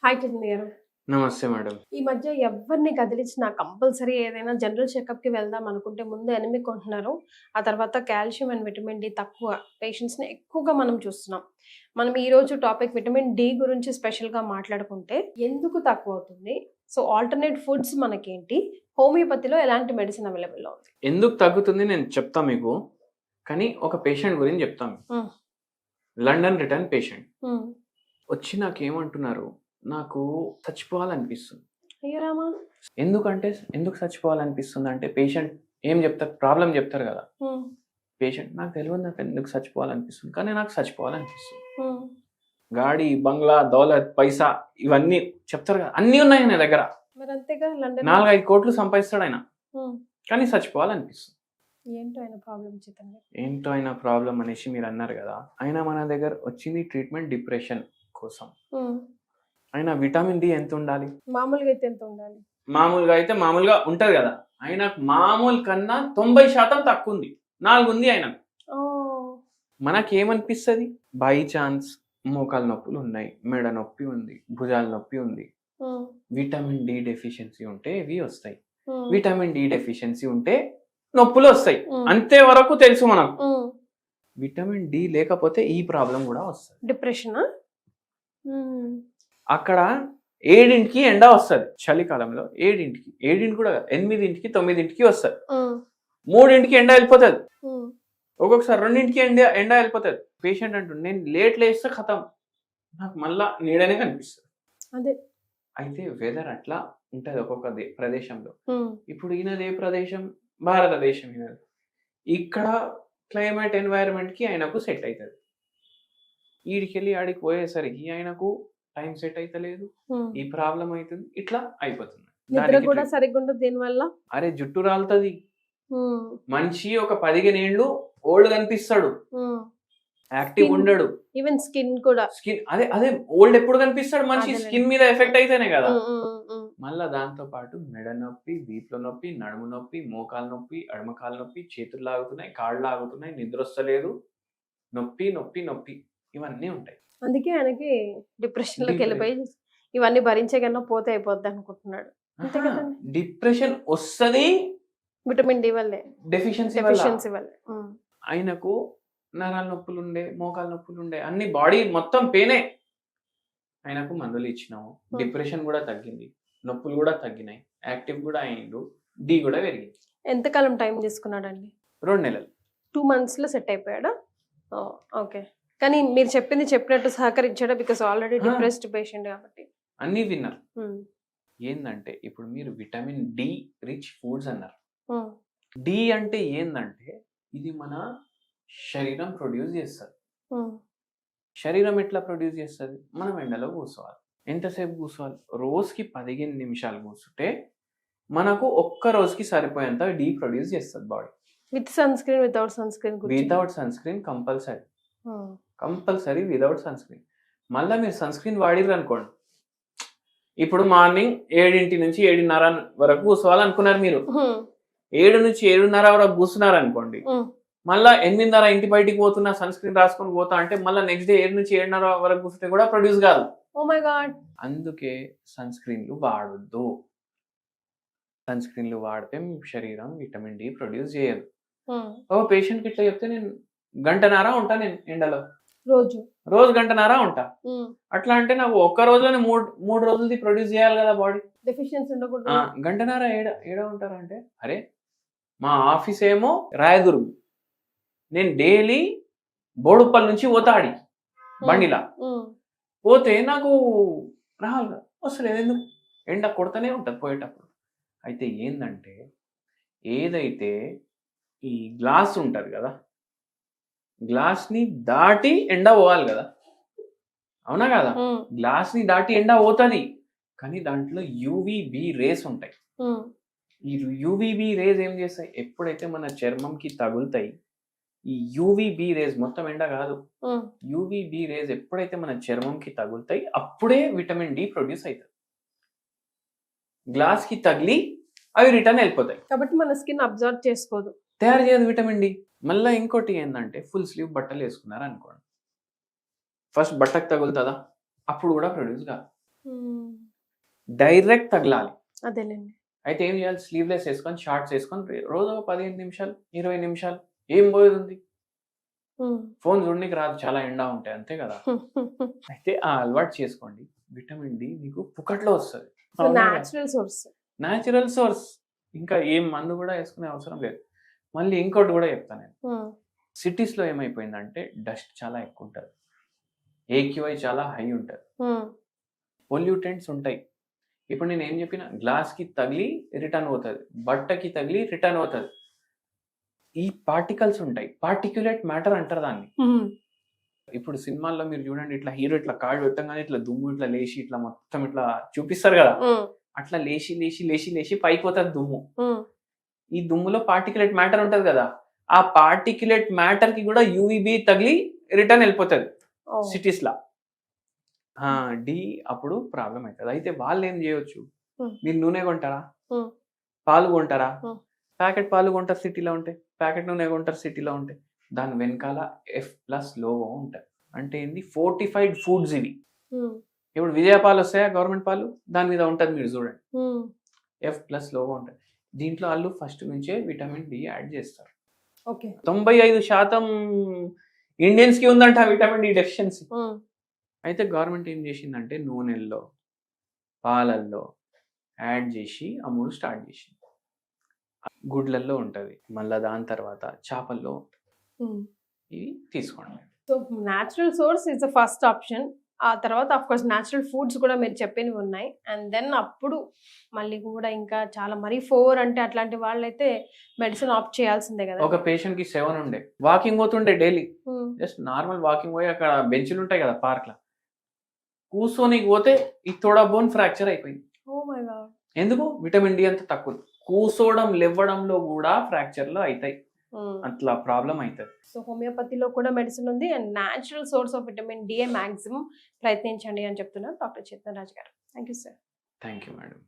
Hi Chand గారు. నమస్తే madam. ఈ మధ్య ఎవరిని కదిలించినా కంపల్సరీ ఏదైనా జనరల్ చెకప్‌కి వెళ్దాం అనుకుంటే ముందు ఎనిమిక్ కొంటున్నారు. ఆ తర్వాత కాల్షియం అండ్ విటమిన్ డి తక్కువ పేషెంట్స్‌ని ఎక్కువగా మనం చూస్తున్నాం. మనం ఈరోజు టాపిక్ విటమిన్ డి గురించి స్పెషల్‌గా మాట్లాడుకుంటే ఎందుకు తక్కువవుతుంది? సో, ఆల్టర్‌నేట్ ఫుడ్స్ మనకేంటి? హోమియోపతిలో ఎలాంటి మెడిసిన్ అవైలబుల్‌లో ఉంది? ఎందుకు తగ్గుతుంది నేను చెప్తా మీకు. కానీ ఒక పేషెంట్ గురించి చెప్తాను. హ్మ్. London return patient. హ్మ్. వచ్చి నాకేమంటున్నారు, నాకు చచ్చిపోవాలనిపిస్తుంది. అయ్యో రామా! ఎందుకు చచ్చిపోవాలనిపిస్తుందంటే పేషెంట్ ఏం చెప్తారు? ప్రాబ్లమ్ చెప్తారు కదా! హ్మ్. పేషెంట్ నాకు తెలవదు నాకు ఎందుకు చచ్చిపోవాలనిపిస్తుంది. కానీ నాకు చచ్చిపోవాలనిపిస్తుంది. హ్మ్. గాడి, బంగ్లా, దౌలత్, పైసా ఇవన్నీ చెప్తారు కదా! అన్నీ ఉన్నాయి నా దగ్గర. మరంతేగా లండన్ 4, 5 కోట్లు సంపాదిస్తాడాయన. హ్మ్. కానీ చచ్చిపోవాలనిపిస్తుంది. ఏంటో ఆయన ప్రాబ్లమ్ చిత్తంగా. ఏంటో ఆయన ప్రాబ్లమ్ అనేసి మీరు అన్నారు కదా! ఆయన మన దగ్గర వచ్చింది ట్రీట్మెంట్ డిప్రెషన్ కోసం. హ్మ్. ఆయన విటమిన్ డి ఎంత ఉండాలి? మామూలుగా అయితే ఎంత ఉండాలి? మామూలుగా అయితే మామూలుగా ఉంటది కదా! ఆయనకు మామూలు కన్నా 90% తక్కువ ఉంది. 4 ఉంది ఆయనకు. ఓహ్! మనకేమనిపిస్తది? బై చాన్స్ మోకాలు నొప్పులు ఉన్నాయి, మెడ నొప్పి ఉంది, భుజాల నొప్పి ఉంది. హ్మ్. విటమిన్ డి డెఫిషియన్సీ ఉంటే ఇవి వస్తాయి. హ్మ్. విటమిన్ డి డెఫిషియన్సీ ఉంటే నొప్పులు వస్తాయి. హ్మ్. అంతే వరకు తెలుసు మనకు. హ్మ్. విటమిన్ డి లేకపోతే ఈ ప్రాబ్లం కూడా వస్తది. డిప్రెషనా? హ్మ్. అక్కడ 7కి ఎండ వస్తది. చలికాలంలో 7కి. 7కి కూడా కాదు. 8కి, 9కి వస్తది. హ్మ్. 3కి ఎండ వెళ్ళిపోతది. హ్మ్. ఒక్కొక్కసారి 2కి ఎండ వెళ్ళిపోతది. పేషెంట్ అంటుండు నేను లేట్ లేస్తే ఖతం. నాకు మళ్ళా నీడనే కనిపిస్తది. అదే. అయితే వెదర్ అట్లా ఉంటది ఒక్కొక్క ప్రదేశంలో. హ్మ్. ఇప్పుడు ఈయనది ఏ ప్రదేశం? భారతదేశం ఈయనది. ఇక్కడ క్లైమేట్ ఎన్వైరన్మెంట్‌కి ఆయనకు సెట్ అయితది. ఈడికెళ్ళి ఆడికి పోయేసరికి ఆయనకు టైం సెట్ అయితలేదు. హ్మ్. ఈ ప్రాబ్లమ్ అయితుంది. ఇట్లా అయిపోతుంది. నిద్ర దానికి కూడా సరిగ్గా ఉండదు దీనివల్ల. అరే జుట్టు రాలుతది. హ్మ్. మనిషి ఒక 15 ఏళ్ళు ఓల్డ్ కనిపిస్తాడు. హ్మ్. యాక్టివ్ ఉండడు. ఈవెన్ స్కిన్ కూడా. స్కిన్ అదే ఓల్డ్ ఎప్పుడు కనిపిస్తాడు మనిషి? అదేలే. స్కిన్ మీద ఎఫెక్ట్ అయితేనే కదా! హ్మ్. హ్మ్. హ్మ్. మళ్ళా దాంతో పాటు మెడ నొప్పి, వీపులో నొప్పి, నడుము నొప్పి, మోకాలు నొప్పి, ఎడమ కాలు నొప్పి, చేతులు లాగుతున్నాయి, కాళ్ళు లాగుతున్నాయి, నిద్రొస్తలేదు. నొప్పి, నొప్పి, నొప్పి ఇవన్నీ ఉంటాయి. అందుకే ఆయనకి డిప్రెషన్‌లోకెళ్ళిపోయి ఇవన్నీ భరించే కన్నా పోతే అయిపోద్దనుకుంటున్నాడు. అంతే అహా! కదండీ! డిప్రెషన్ ఒస్తది విటమిన్ డి వల్లే. డెఫిషియన్సీ వల్ల. డెఫిషియన్సీ వల్లే. హ్మ్. ఆయనకు నరాల నొప్పులుండే, మోకాలు నొప్పులుండే, అన్ని బాడీ మొత్తం పెయినే. ఆయనకు మందులు ఇచ్చినాము. హ్మ్. డిప్రెషన్ గూడా తగ్గింది. నొప్పులు గూడా తగ్గినాయి. యాక్టివ్ గూడా అయిండు. డి గూడా పెరిగింది. ఎంత కాలం టైం తీసుకున్నాడండి? 2 నెలలు. 2 మంత్స్‌లో సెట్ అయిపోయాడా? ఓహ్! ఓకే. కానీ మీరు చెప్పింది చెప్పినట్టు సహకరించాడా? బికాజ్ ఆల్రెడీ ఆ! డిప్రెస్డ్ పేషెంట్ కాబట్టి. అన్నీ విన్నారు. హ్మ్. ఏందంటే ఇప్పుడు మీరు విటమిన్ డి రిచ్ ఫుడ్స్ అన్నారు. హ్మ్. డి అంటే ఏందంటే ఇది మన శరీరం ప్రొడ్యూస్ చేస్తది. హ్మ్. శరీరం ఎట్లా ప్రొడ్యూస్ చేస్తది? మనం ఎండలో కూర్చోవాలి. ఎంతసేపు కూర్చోవాలి? రోజుకి 15 నిమిషాలు కూర్చుంటే మనకు ఒక్క రోజుకి సరిపోయేంత డి ప్రొడ్యూస్ చేస్తది బాడీ. With sunscreen, without sunscreen గురించి. Without sunscreen compulsory. హ్మ్. Compulsory without sunscreen. మళ్ళా మీరు సన్ స్క్రీన్ వాడిర్రనుకోండి. ఇప్పుడు మార్నింగ్ 7 నుంచి 7:30 వరకు కూర్చోవాలనుకున్నారు మీరు. హ్మ్. 7 నుంచి 7:30 వరకు కూర్చున్నారనుకోండి. హ్మ్. మళ్ళా 8:30 ఇంటి బయటికి పోతున్నా సన్ స్క్రీన్ రాసుకొని పోతా అంటే మళ్ళా నెక్స్ట్ డే 7 నుంచి 7:30 వరకు కూర్చుంటే కూడా ప్రొడ్యూస్ కాదు. Oh my God! అందుకే సన్ స్క్రీన్‌లు వాడొద్దు. సన్ స్క్రీన్‌లు వాడితే మీ శరీరం విటమిన్ డి ప్రొడ్యూస్ చేయదు. హ్మ్. ఓ పేషెంట్‌కి ఇట్లా చెప్తే నేను గంటన్నర ఉంటా నేను ఎండలో. రోజు. రోజు గంటన్నర ఉంటా. హ్మ్. అట్లా అంటే నాకు ఒక్క రోజులోనే 3 రోజులది ప్రొడ్యూస్ చేయాలి కదా బాడీ. డెఫిషియన్సీ ఉండకూడదు. గంటన్నర ఏడ ఉంటారంటే, అరే మా ఆఫీస్ ఏమో రాయదుర్గ్. నేను డైలీ బోడుప్పల్ నుంచి పోతా ఆడికి బండిలా. హ్మ్. పోతే నాకు రావాలి వస్తలేదు ఎందుకు? ఎండ కొడతనే ఉంటది పోయేటప్పుడు. అయితే ఏందంటే, ఏదైతే ఈ గ్లాస్ ఉంటది గదా! గ్లాస్‌ని దాటి ఎండ పోవాలి గదా! అవునా కాదా? హ్మ్. గ్లాస్‌ని దాటి ఎండ పోతది. కానీ దాంట్లో యూవీబీ రేస్ ఉంటాయి. హ్మ్. ఈ యూవీబీ రేస్ ఏం చేస్తాయి? ఎప్పుడైతే మన చర్మంకి తగులుతాయి, ఈ యూవీబీ రేస్ మొత్తం ఎండ కాదు. హ్మ్. యూవీబీ రేస్ ఎప్పుడైతే మన చర్మంకి తగులుతాయి, అప్పుడే విటమిన్ డి ప్రొడ్యూస్ అయితది. గ్లాస్‌కి తగిలి అవి రిటర్న్ వెళ్ళిపోతాయి. కాబట్టి మన స్కిన్ అబ్జర్వ్ చేసుకోదు. తయారు చేయదు విటమిన్ డి. మళ్ళా ఇంకోటి ఏందంటే ఫుల్ స్లీవ్ బట్టలు వేసుకున్నారనుకోండి. ఫస్ట్ బట్టకు తగులుతదా? అప్పుడు కూడా ప్రొడ్యూస్ కాదు. డైరెక్ట్ తగలాలి. అదేలేండి. అయితే ఏం చేయాలి, స్లీవ్లెస్ వేసుకొని షార్ట్స్ వేసుకొని రోజు ఒక 15 నిమిషాలు 20 నిమిషాలు ఏం పోయేది ఉంది. ఫోన్ చూడడానికి రాదు, చాలా ఎండా ఉంటాయి అంతే కదా. అయితే ఆ అలవాటు చేసుకోండి. విటమిన్ డి మీకు పుక్కట్లో వస్తుంది. Natural source. ఇంకా ఏం మందు కూడా వేసుకునే అవసరం లేదు. మళ్ళీ ఇంకోటి కూడా చెప్తాను నేను. సిటీస్లో ఏమైపోయిందంటే డస్ట్ చాలా ఎక్కువ ఉంటుంది, ఏక్యూఐ చాలా హై ఉంటుంది, పొల్యూటెంట్స్ ఉంటాయి. ఇప్పుడు నేను ఏం చెప్పిన, గ్లాస్కి తగిలి రిటర్న్ అవుతుంది, బట్టకి తగిలి రిటర్న్ అవుతుంది. ఈ పార్టికల్స్ ఉంటాయి, పార్టిక్యులేట్ మ్యాటర్ అంటారు దాన్ని. ఇప్పుడు సినిమాల్లో మీరు చూడండి, ఇట్లా హీరో ఇట్లా కాళ్ళు పెట్టగానే ఇట్లా దుమ్ము ఇట్లా లేచి ఇట్లా మొత్తం ఇట్లా చూపిస్తారు కదా, అట్లా లేచి లేచి లేచి లేచి పైకి పోతుంది దుమ్ము. ఈ దుమ్ములో పార్టిక్యులేట్ మ్యాటర్ ఉంటది కదా, ఆ పార్టిక్యులేట్ మ్యాటర్ కి కూడా యూవీబీ తగిలి రిటర్న్ వెళ్ళిపోతుంది సిటీస్ లా. డి అప్పుడు ప్రాబ్లం అవుతుంది. అయితే వాళ్ళు ఏం చేయవచ్చు, మీరు నూనె కొంటారా, పాలు కొంటారా, ప్యాకెట్ పాలు కొంటారు సిటీలో ఉంటే, ప్యాకెట్ నూనె కొంటారు సిటీలో ఉంటే, దాని వెనకాల F+ లోగో ఉంటుంది. అంటే ఏంది, ఫోర్టిఫైడ్ ఫుడ్స్ ఇవి. ఇప్పుడు విజయ పాలు వస్తాయా, గవర్నమెంట్ పాలు, దాని మీద ఉంటుంది, మీరు చూడండి F+ లోగో ఉంటుంది. దీంట్లో వాళ్ళు ఫస్ట్ నుంచే విటమిన్ డి యాడ్ చేస్తారు. 95% ఇండియన్స్ కి ఉందంట విటమిన్ డి డెఫిషియన్సీ. అయితే గవర్నమెంట్ ఏం చేసిందంటే నూనెల్లో పాలల్లో యాడ్ చేసి అమ్ముడు స్టార్ట్ చేసింది. గుడ్లల్లో ఉంటుంది, మళ్ళీ దాని తర్వాత చేపల్లో. ఇవి తీసుకోండి. So natural source is the first option. ఆ తర్వాత ఆఫ్ కోర్స్ న్యాచురల్ ఫుడ్స్ కూడా మీరు చెప్పినవి ఉన్నాయి. అండ్ దెన్ అప్పుడు మళ్ళీ కూడా ఇంకా చాలా మరీ 4 అంటే అట్లాంటి వాళ్ళైతే మెడిసిన్ ఆప్ట్ చేయాల్సిందే కదా. ఒక పేషెంట్ కి 7 ఉండే, వాకింగ్ పోతుండే డైలీ, జస్ట్ నార్మల్ వాకింగ్ పోయి అక్కడ బెంచ్లు ఉంటాయి కదా పార్క్ లా, కూర్చొనికి పోతే ఈ తోడా బోన్ ఫ్రాక్చర్ అయిపోయింది. ఎందుకు, విటమిన్ డి అంత తక్కువ. కూర్చోవడం లేవడంలో కూడా ఫ్రాక్చర్లు అవుతాయి, అట్లా ప్రాబ్లం అవుతుంది. సో హోమియోపతిలో కూడా మెడిసిన్ ఉంది, and natural source of vitamin D maximum ప్రయత్నించండి అని చెప్తున్నారు doctor Chetan Raj garu. Thank you sir. Thank you madam.